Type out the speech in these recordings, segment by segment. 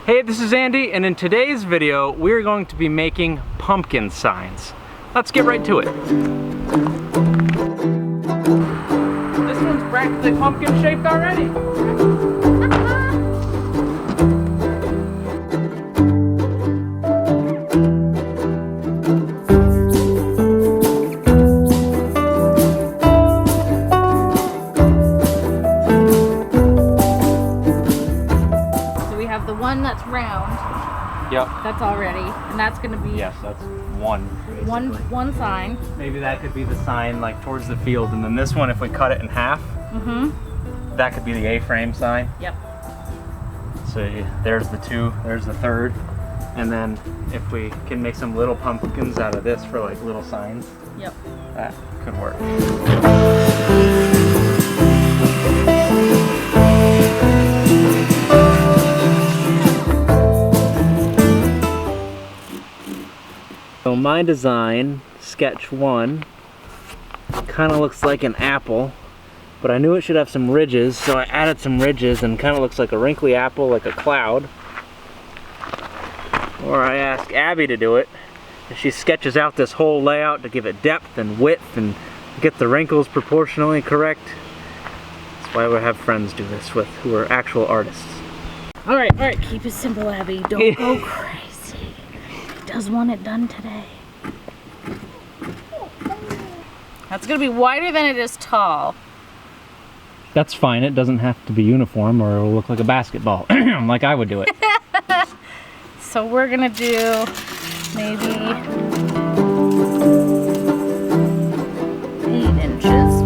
Hey, this is Andy, and in today's video, we're going to be making pumpkin signs. Let's get right to it. This one's practically pumpkin shaped already. The one that's round. Yep. That's already, and that's gonna be. Yes, that's one. One sign. Maybe that could be the sign like towards the field, and then this one, if we cut it in half, that could be the A-frame sign. Yep. So there's the two, there's the third, and then if we can make some little pumpkins out of this for like little signs. Yep. That could work. So my design, sketch one, kind of looks like an apple, but I knew it should have some ridges, so I added some ridges and kind of looks like a wrinkly apple, like a cloud. Or I asked Abby to do it, and she sketches out this whole layout to give it depth and width and get the wrinkles proportionally correct. That's why we have friends do this with, who are actual artists. All right, keep it simple, Abby. Don't go crazy. Does want it done today. That's gonna be wider than it is tall. That's fine, it doesn't have to be uniform or it'll look like a basketball, like I would do it. So we're gonna do maybe 8 inches.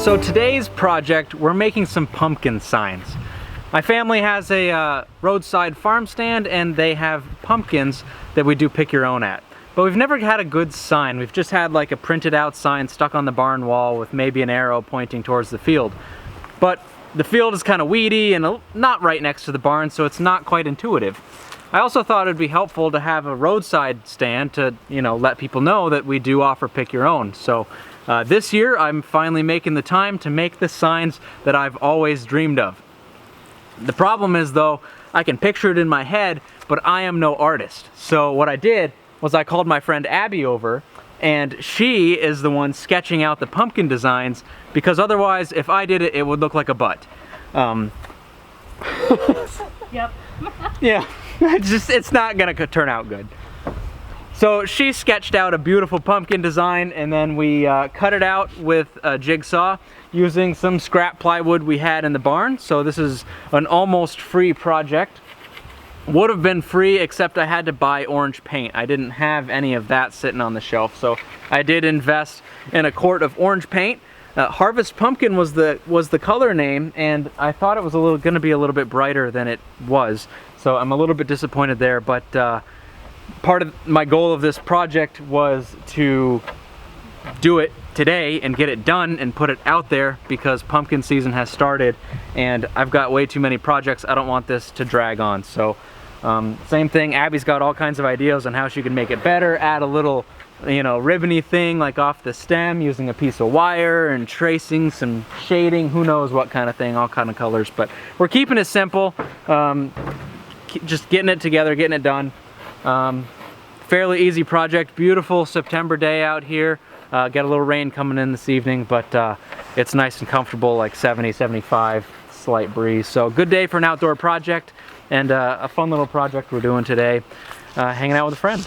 So today's project, we're making some pumpkin signs. My family has a roadside farm stand and they have pumpkins that we do pick your own at. But we've never had a good sign. We've just had like a printed out sign stuck on the barn wall with maybe an arrow pointing towards the field. But the field is kind of weedy and not right next to the barn, so it's not quite intuitive. I also thought it'd be helpful to have a roadside stand to, let people know that we do offer pick your own. So this year, I'm finally making the time to make the signs that I've always dreamed of. The problem is though, I can picture it in my head, but I am no artist. So what I did was I called my friend Abby over, and she is the one sketching out the pumpkin designs, because otherwise, if I did it, it would look like a butt. Yep. Yeah, it's not gonna turn out good. So she sketched out a beautiful pumpkin design, and then we cut it out with a jigsaw using some scrap plywood we had in the barn. So this is an almost free project. Would have been free except I had to buy orange paint. I didn't have any of that sitting on the shelf, so I did invest in a quart of orange paint. Harvest Pumpkin was the color name, and I thought it was going to be a little bit brighter than it was. So I'm a little bit disappointed there, but part of my goal of this project was to do it today and get it done and put it out there, because pumpkin season has started and I've got way too many projects. I don't want this to drag on. So same thing, Abby's got all kinds of ideas on how she can make it better, add a little ribbony thing like off the stem using a piece of wire and tracing some shading, who knows what kind of thing, all kind of colors. But we're keeping it simple, just getting it together, getting it done. Fairly easy project. Beautiful September day out here. Got a little rain coming in this evening, but it's nice and comfortable, like 70, 75, slight breeze. So good day for an outdoor project, and a fun little project we're doing today, hanging out with a friend.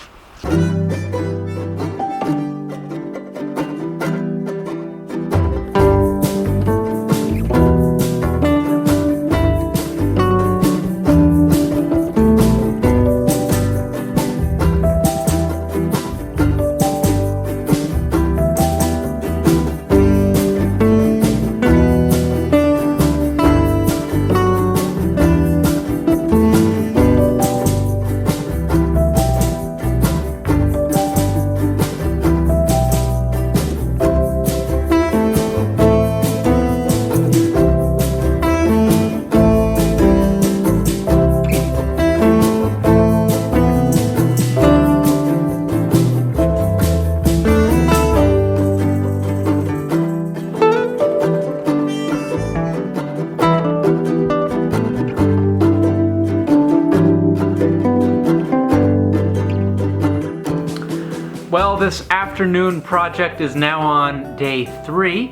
Well, this afternoon project is now on day 3,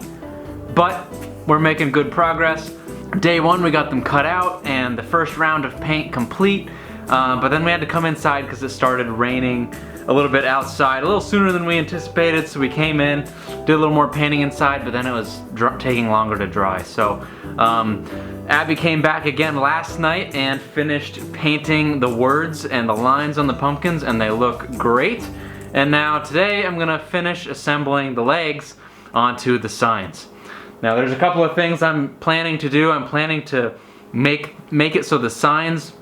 but we're making good progress. Day 1 we got them cut out and the first round of paint complete, but then we had to come inside because it started raining a little bit outside, a little sooner than we anticipated, so we came in, did a little more painting inside, but then it was taking longer to dry. So Abby came back again last night and finished painting the words and the lines on the pumpkins, and they look great. And now today I'm gonna finish assembling the legs onto the signs. Now there's a couple of things I'm planning to do. I'm planning to make it so the signs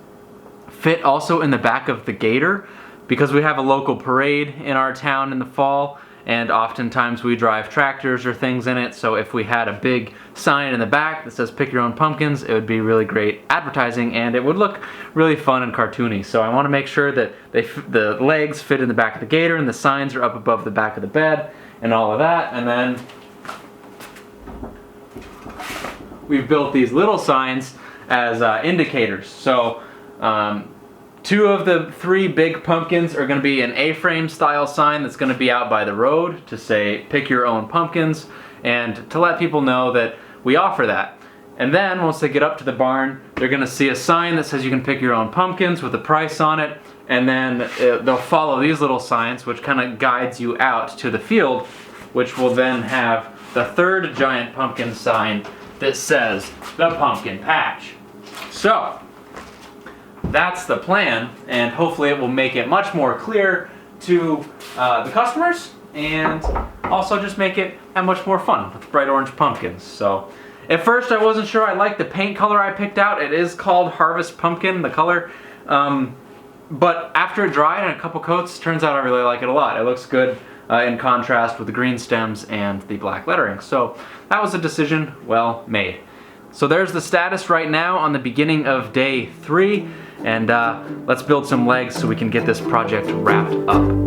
fit also in the back of the gator, because we have a local parade in our town in the fall, and oftentimes we drive tractors or things in it, so if we had a big sign in the back that says pick your own pumpkins, it would be really great advertising and it would look really fun and cartoony. So I want to make sure that the legs fit in the back of the gator and the signs are up above the back of the bed and all of that. And then we've built these little signs as indicators. So 2 of the 3 big pumpkins are going to be an A-frame style sign that's going to be out by the road to say pick your own pumpkins and to let people know that we offer that. And then once they get up to the barn, they're going to see a sign that says you can pick your own pumpkins with a price on it, and then they'll follow these little signs which kind of guides you out to the field, which will then have the 3rd giant pumpkin sign that says the pumpkin patch. So that's the plan, and hopefully it will make it much more clear to the customers and also just make it much more fun with bright orange pumpkins. So at first I wasn't sure I liked the paint color I picked out. It is called Harvest Pumpkin, the color, but after it dried and a couple coats, turns out I really like it a lot. It looks good in contrast with the green stems and the black lettering. So that was a decision well made. So there's the status right now on the beginning of day 3, and let's build some legs so we can get this project wrapped up.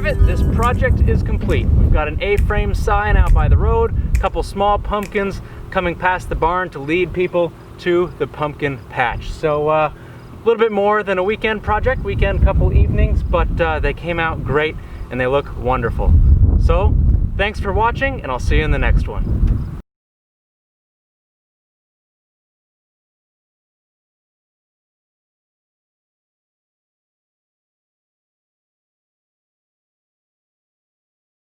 it, this project is complete. We've got an A-frame sign out by the road, a couple small pumpkins coming past the barn to lead people to the pumpkin patch. So a little bit more than a weekend project, couple evenings, but they came out great and they look wonderful. So thanks for watching, and I'll see you in the next one.